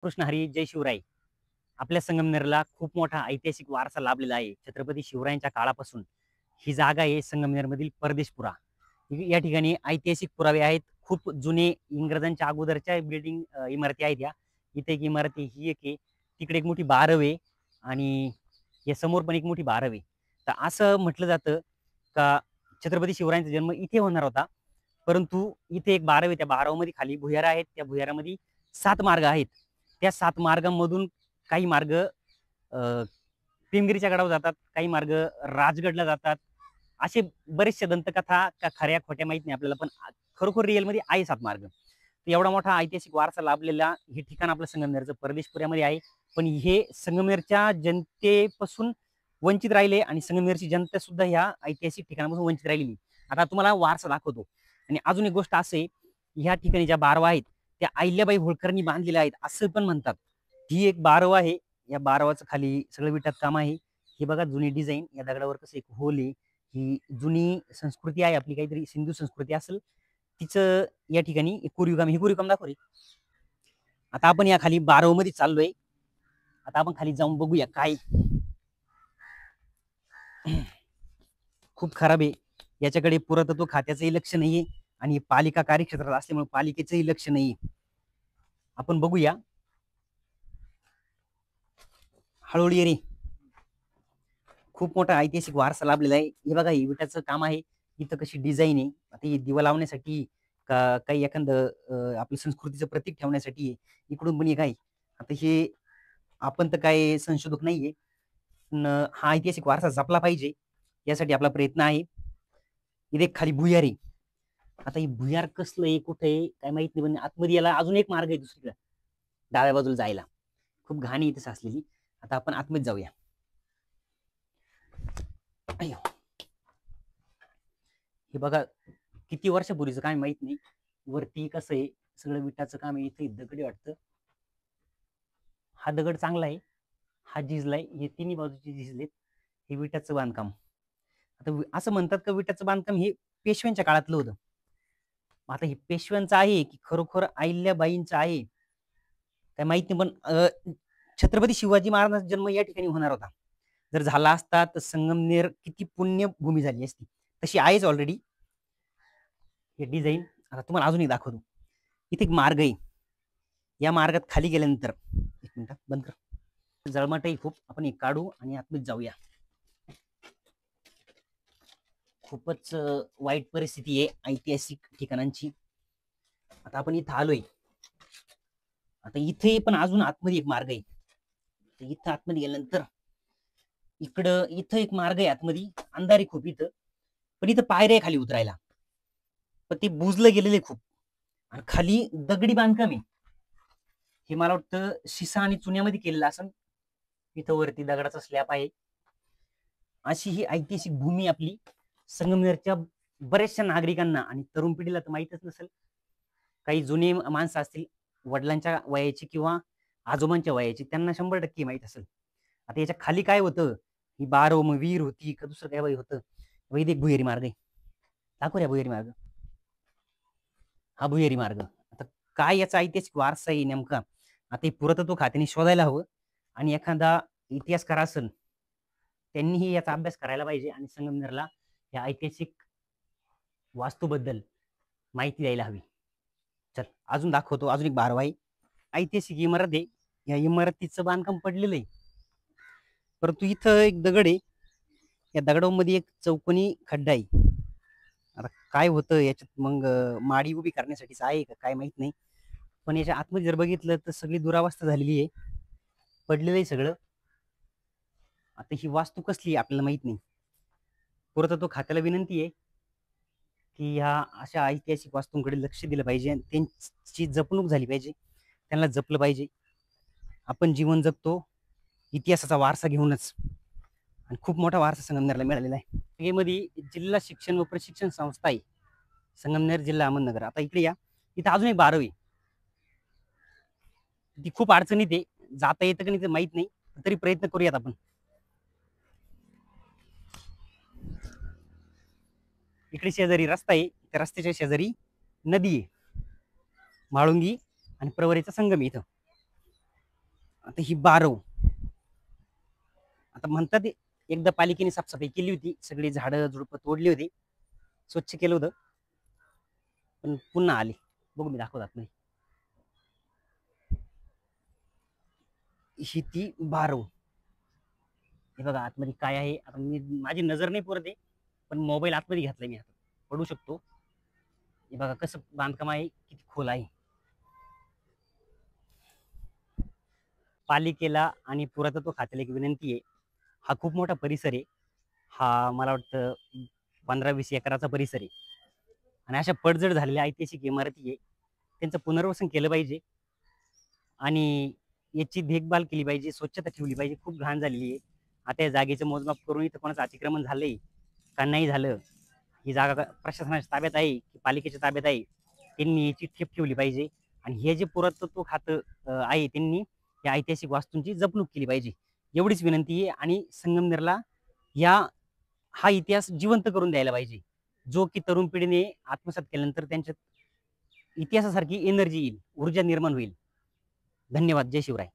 कृष्ण हरी जय शिवराय. आपल्या संगमनेरला खूप मोठा ऐतिहासिक वारसा लाभलेला आहे. छत्रपती शिवरायांच्या काळापासून ही जागा आहे संगमनेरमधील परदेशपुरा. या ठिकाणी ऐतिहासिक पुरावे आहेत. खूप जुने इंग्रजांच्या अगोदरच्या इमारती आहेत या. इथे एक इमारत आहे, ही एक आहे. तिकडे एक मोठी बारव आहे आणि या समोर पण एक मोठी बारव आहे. तर असं म्हटलं जातं का छत्रपती शिवरायांचा जन्म इथे होणार होता. परंतु इथे एक बारव आहे. त्या बारवमध्ये खाली भुयार आहेत. त्या भुयारामध्ये 7 मार्ग आहेत. त्या 7 मार्गांमधून काही मार्ग पिंगरीच्या गडावर जातात, काही मार्ग राजगडला जातात. असे बरेचशे दंतकथा का खऱ्या खोट्या माहित नाही आपल्याला, पण खरोखर रिअलमध्ये आहे 7 मार्ग. तर एवढा मोठा ऐतिहासिक वारसा लाभलेला हे ठिकाण आपलं संगमनेरचं परदेशपुऱ्यामध्ये आहे. पण हे संगमनेरच्या जनतेपासून वंचित राहिले आणि संगमनेरची जनता सुद्धा ह्या ऐतिहासिक ठिकाणापासून वंचित राहिलेली. आता तुम्हाला वारसा दाखवतो. आणि अजून एक गोष्ट असे, ह्या ठिकाणी ज्या बारवा आहेत त्या अहिल्याबाई होळकरांनी बांधलेल्या आहेत असं पण म्हणतात. ही एक बारव आहे. या बारवाचं खाली सगळं विटात काम आहे. हे बघा जुनी डिझाईन, या दगडावर कसं एक होल आहे. ही जुनी संस्कृती आहे आपली, काहीतरी सिंधू संस्कृती असेल तिचं या ठिकाणी कोरीव काम दाखव रे. आता आपण या खाली बारव मध्ये चाललोय. आता आपण खाली जाऊन बघूया काय. खूप खराब आहे. याच्याकडे पुरातत्व खात्याचंही लक्ष नाहीये आणि पालिका कार्यक्षेत्रात असल्यामुळे पालिकेचंही लक्ष नाहीये. आपण बघूया. हळूहळू ये रे. खूप मोठा ऐतिहासिक वारसा लाभलेला आहे. हे बघा, हे विटाचं काम आहे. इथं कशी डिझाईन आहे. आता ही दिवा लावण्यासाठी का काही एखादं आपल्या संस्कृतीचं प्रतीक ठेवण्यासाठी आहे. इकडून पण एक आहे. आता हे आपण तर काय संशोधक नाहीये, पण हा ऐतिहासिक वारसा जपला पाहिजे यासाठी आपला प्रयत्न आहे. इथे खाली भुयार आहे. आता ही भुयार कसलं आहे, कुठे आहे काय माहित नाही, पण आतमध्ये याला अजून एक मार्ग आहे दुसरीकडे डाव्या बाजूला जायला. खूप घाण इथे साचलेली. आता आपण आतमध्ये जाऊया. अय्यो. हे बघा, किती वर्षापूर्वीचं काय माहित नाही. वरती कसं आहे, सगळं विटाचं काम आहे. इथे दगडी वाटतं. हा दगड चांगला आहे, हा झिजलाय. हे तिन्ही बाजूचे झिजलेत. हे विटाचं बांधकाम. आता असं म्हणतात का विटाचं बांधकाम हे पेशव्यांच्या काळातलं होतं. आता हे पेशव्यांचं आहे की खरोखर अहिल्याबाईंचं आहे काय माहित नाही, पण छत्रपती शिवाजी महाराजांचा जन्म या ठिकाणी होणार होता. जर झाला असता तर संगमनेर किती पुण्यभूमी झाली असती. तशी आहेच ऑलरेडी. हे डिझाईन आता तुम्हाला अजून एक दाखवतो. इथे एक मार्ग आहे. या मार्गात खाली गेल्यानंतर एक मिनिट बंद कर. जळमट आहे खूप. आपण एक काढू आणि आतमध्ये जाऊया. खूपच वाईट परिस्थिती आहे ऐतिहासिक ठिकाणांची. आता आपण इथं आलोय. आता इथे पण अजून आतमध्ये एक मार्ग आहे. इथं आतमध्ये गेल्यानंतर इथं एक मार्ग आहे आतमध्ये. अंधारी खूप इथं, पण इथं पायऱ्या आहे खाली उतरायला. पण ते बुजलं गेलेले खूप आणि खाली दगडी बांधकाम आहे. हे मला वाटतं शिसा आणि चुन्यामध्ये केलेलं असं. इथं वरती दगडाचा स्लॅब आहे. अशी ही ऐतिहासिक भूमी आपली संगमनेरच्या बऱ्याचशा नागरिकांना आणि तरुण पिढीला तर माहितच नसेल. काही जुने माणसं असतील वडिलांच्या वयाची किंवा आजोबांच्या वयाची, त्यांना 100% माहित असेल. आता याच्या खाली काय होतं, ही बारव विहीर होती का दुसरं काय होतं. वैदिक भुहेरी मार्ग आहे. दाखव भुहेरी मार्ग. हा भुहेरी मार्ग. आता काय याचा ऐतिहासिक वारसा आहे नेमका, आता हे पुरातत्व खात्याने शोधायला हवं आणि एखादा इतिहासकार असेल त्यांनीही याचा अभ्यास करायला पाहिजे आणि संगमनेरला या ऐतिहासिक वास्तूबद्दल माहिती द्यायला हवी. चल अजून दाखवतो. अजून एक बारवा आहे. ऐतिहासिक इमारत आहे. या इमारतीचं बांधकाम पडलेलं आहे, परंतु इथं एक दगड आहे. या दगडामध्ये एक चौकोनी खड्डा आहे. आता काय होतं याच्यात, मग माडी उभी करण्यासाठीच आहे का काय माहित नाही, पण याच्या आतमध्ये जर बघितलं तर सगळी दुरावस्था झालेली आहे, पडलेलं आहे सगळं. आता ही वास्तू कसली आपल्याला माहित नाही. पुरातत्व खात्याला विनंती आहे की ह्या अशा ऐतिहासिक वास्तूंकडे लक्ष दिलं पाहिजे, त्यांची जपणूक झाली पाहिजे, त्यांना जपलं पाहिजे. आपण जीवन जगतो इतिहासाचा वारसा घेऊनच आणि खूप मोठा वारसा संगमनेरला मिळालेला आहे. यामध्ये जिल्हा शिक्षण व प्रशिक्षण संस्था आहे संगमनेर जिल्हा अहमदनगर. आता इकडे या. इथं अजून एक बारवी. ती खूप अडचणीत आहे. जाता येतं का नाही ते माहित नाही, तरी प्रयत्न करूयात आपण. इकडे शेजारी रस्ता आहे. त्या रस्त्याच्या शेजारी नदी आहे, म्हाळुंगी आणि प्रवरीचा संगम इथं. आता ही बारव, आता म्हणतात एकदा पालिकेने साफसफाई केली होती, सगळी झाडं झुडपं तोडली होती, स्वच्छ केलं होतं, पण पुन्हा आली. बघू मी दाखवतात नाही. ही ती बारव, हे बघा आतमध्ये काय आहे. आता मी माझी नजर नाही पुरत आहे, पण मोबाईल आतमध्ये घातलाय मी, आता पडू शकतो. हे बघा कसं बांधकाम आहे, किती खोल आहे. पालिकेला आणि पुरातत्व खात्याला एक विनंती आहे, हा खूप मोठा परिसर आहे. हा मला वाटतं 15-20 एकराचा परिसर आहे आणि अशा पडझड झालेल्या ऐतिहासिक इमारती आहे, त्यांचं पुनर्वसन केलं पाहिजे आणि याची देखभाल केली पाहिजे, स्वच्छता ठेवली पाहिजे. खूप घाण झालेली आहे. आता या जागेचं मोजमाप करून इथं कोणाचं अतिक्रमण झालंय का नाही झालं, ही जागा प्रशासनाच्या ताब्यात आहे की पालिकेच्या ताब्यात आहे, त्यांनी याची ठेप ठेवली पाहिजे. आणि हे जे पुरातत्व खातं आहे, त्यांनी या ऐतिहासिक वास्तूंची जपणूक केली पाहिजे, एवढीच विनंती आहे. आणि संगमनेरला या हा इतिहास जिवंत करून द्यायला पाहिजे, जो की तरुण पिढीने आत्मसात केल्यानंतर त्यांच्या इतिहासासारखी एनर्जी येईल, ऊर्जा निर्माण होईल. धन्यवाद. जय शिवराय.